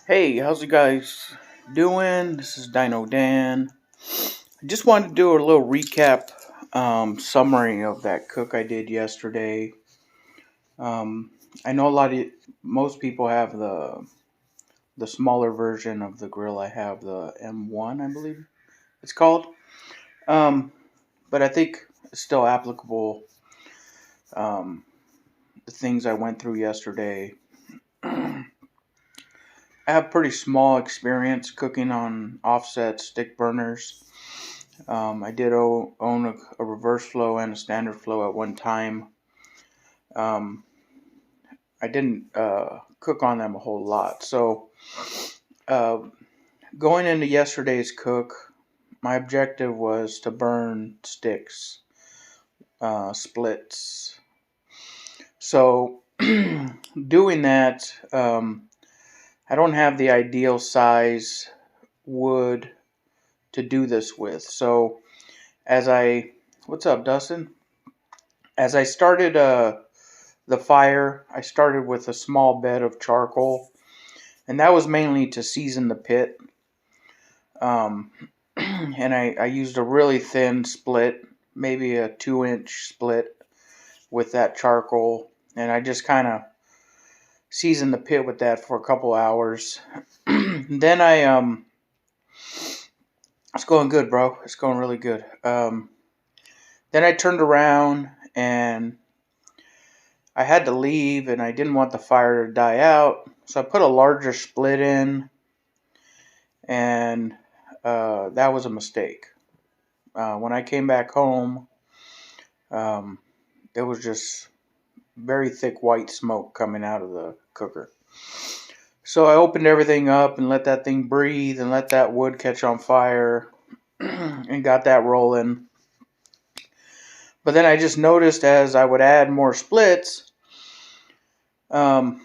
Hey, how's you guys doing? This is Dino Dan. I just wanted to do a little recap summary of that cook I did yesterday. Um, I know most people have the smaller version of the grill. I have the M1, I believe it's called. Um, but I think it's still applicable. Um, the things I went through yesterday. I have pretty small experience cooking on offset stick burners. I did own a reverse flow and a standard flow at one time. Um, I didn't cook on them a whole lot. So, uh, going into yesterday's cook, my objective was to burn sticks, splits. So, doing that, I don't have the ideal size wood to do this with. So, as I, what's up, Dustin? As I started the fire, I started with a small bed of charcoal, and that was mainly to season the pit. Um, and I used a really thin split, maybe a 2-inch split with that charcoal, and I just kind of seasoned the pit with that for a couple hours. Then it's going good, bro. It's going really good. Then I turned around and I had to leave, and I didn't want the fire to die out, so I put a larger split in, and that was a mistake. When I came back home, um, there was just very thick white smoke coming out of the cooker. So I opened everything up and let that thing breathe and let that wood catch on fire and got that rolling. But then I just noticed as I would add more splits, um,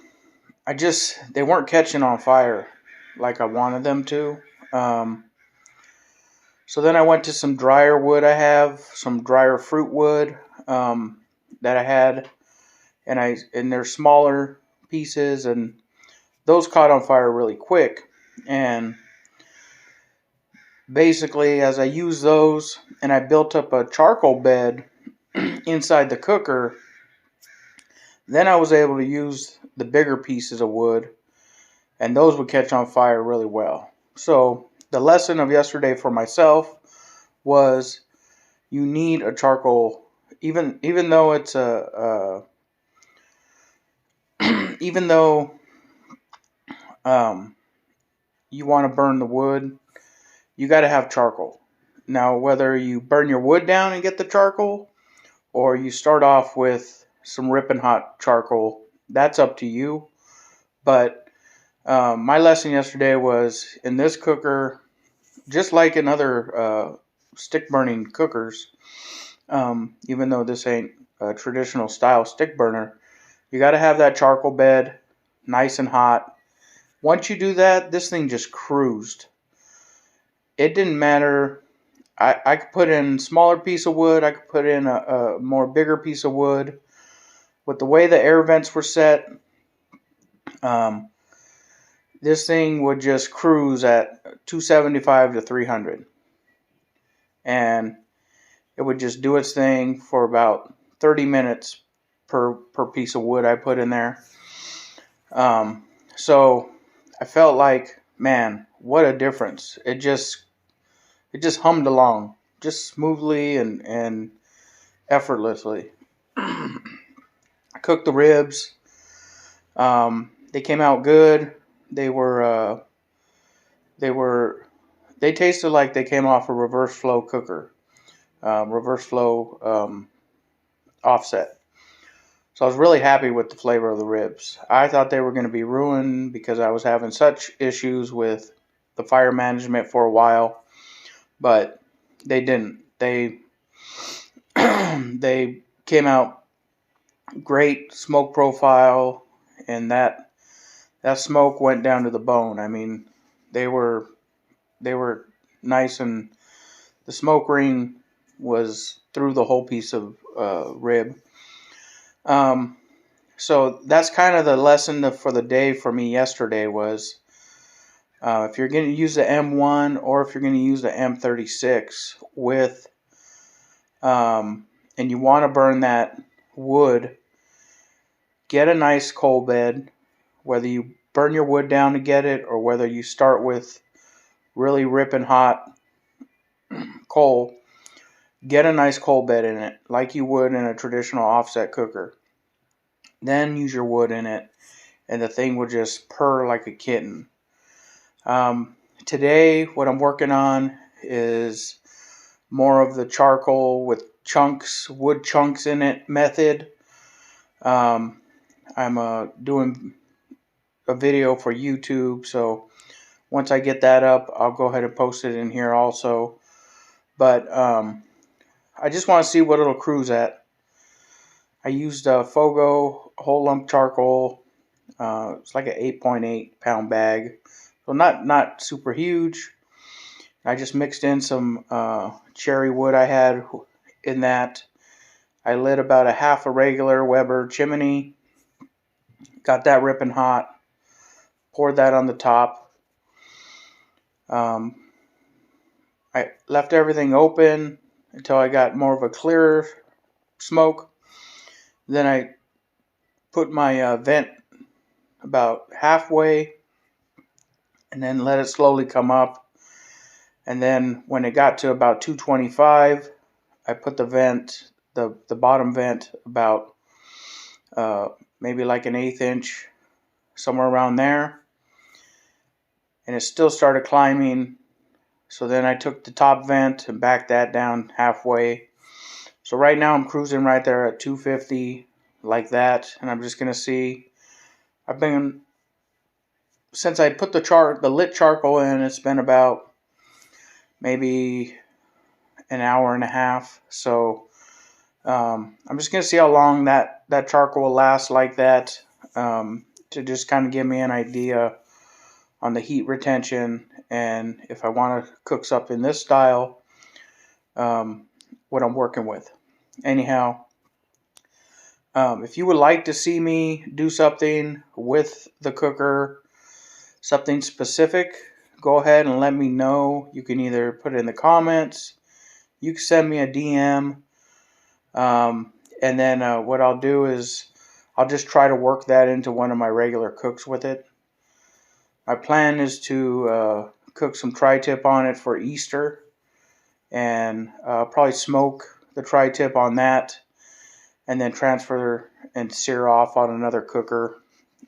they weren't catching on fire like I wanted them to. Um, so then I went to some drier wood. I have some drier fruit wood that I had, and they're smaller pieces, and those caught on fire really quick. And basically, as I used those, and I built up a charcoal bed inside the cooker, then I was able to use the bigger pieces of wood, and those would catch on fire really well. So the lesson of yesterday for myself was you need a charcoal, even though it's even though um, you want to burn the wood, you got to have charcoal. Now, whether you burn your wood down and get the charcoal, or you start off with some ripping hot charcoal, that's up to you. But my lesson yesterday was in this cooker, just like in other stick burning cookers, even though this ain't a traditional style stick burner, you got to have that charcoal bed nice and hot. Once you do that, this thing just cruised. It didn't matter. I could put in a smaller piece of wood. I could put in a more bigger piece of wood. With the way the air vents were set, um, this thing would just cruise at 275 to 300. And it would just do its thing for about 30 minutes per piece of wood I put in there. So I felt like, man, what a difference. It just hummed along just smoothly and effortlessly. I cooked the ribs. They came out good. They were they were they tasted like they came off a reverse flow cooker, reverse flow offset. So I was really happy with the flavor of the ribs. I thought they were going to be ruined because I was having such issues with the fire management for a while, but they didn't. They they came out great smoke profile, and that smoke went down to the bone. I mean, they were nice, and the smoke ring was through the whole piece of rib. So that's kind of the lesson for the day for me yesterday was If you're going to use the M1 or if you're going to use the M36 with, and you want to burn that wood, get a nice coal bed. Whether you burn your wood down to get it or whether you start with really ripping hot coal, get a nice coal bed in it like you would in a traditional offset cooker. Then use your wood in it and the thing will just purr like a kitten. Today what I'm working on is more of the charcoal with chunks, wood chunks in it method. I'm doing a video for YouTube, so once I get that up, I'll go ahead and post it in here also. But I just want to see what it'll cruise at. I used Fogo whole lump charcoal. It's like an 8.8 pound bag, so not super huge. I just mixed in some cherry wood I had in that. I lit about a half a regular Weber chimney, got that ripping hot, poured that on the top. I left everything open until I got more of a clearer smoke. Then I put my vent about halfway and then let it slowly come up. And then when it got to about 225, I put the vent, the bottom vent, about maybe like an 1/8 inch, somewhere around there. And it still started climbing. So then I took the top vent and backed that down halfway. So right now I'm cruising right there at 250, like that. And I'm just going to see. Since I put the lit charcoal in, it's been about maybe an hour and a half. So I'm just going to see how long that charcoal will last like that, to just kind of give me an idea on the heat retention and if I want to cook something in this style, what I'm working with. Anyhow, if you would like to see me do something with the cooker, something specific, go ahead and let me know. You can either put it in the comments, you can send me a DM, and then what I'll do is I'll just try to work that into one of my regular cooks with it. My plan is to cook some tri-tip on it for Easter, and probably smoke the tri-tip on that and then transfer and sear off on another cooker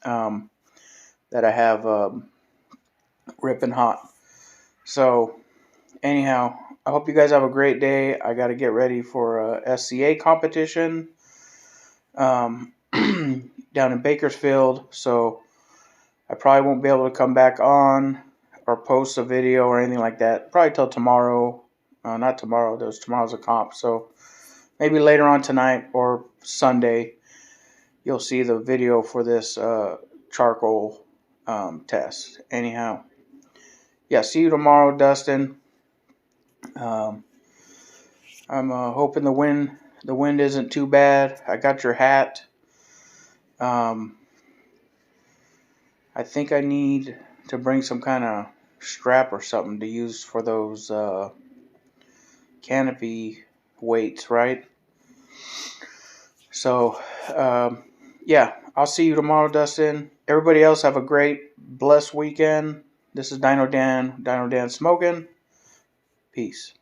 that I have ripping hot. So anyhow, I hope you guys have a great day. I got to get ready for a SCA competition down in Bakersfield, so I probably won't be able to come back on or post a video or anything like that probably till tomorrow. Not tomorrow, tomorrow's a comp, so maybe later on tonight or Sunday you'll see the video for this charcoal test. Anyhow, yeah, see you tomorrow, Dustin. I'm hoping the wind isn't too bad. I got your hat. I think I need to bring some kind of strap or something to use for those canopy weights, right? So yeah, I'll see you tomorrow, Dustin. Everybody else have a great, blessed weekend. This is Dino Dan Smoking. Peace.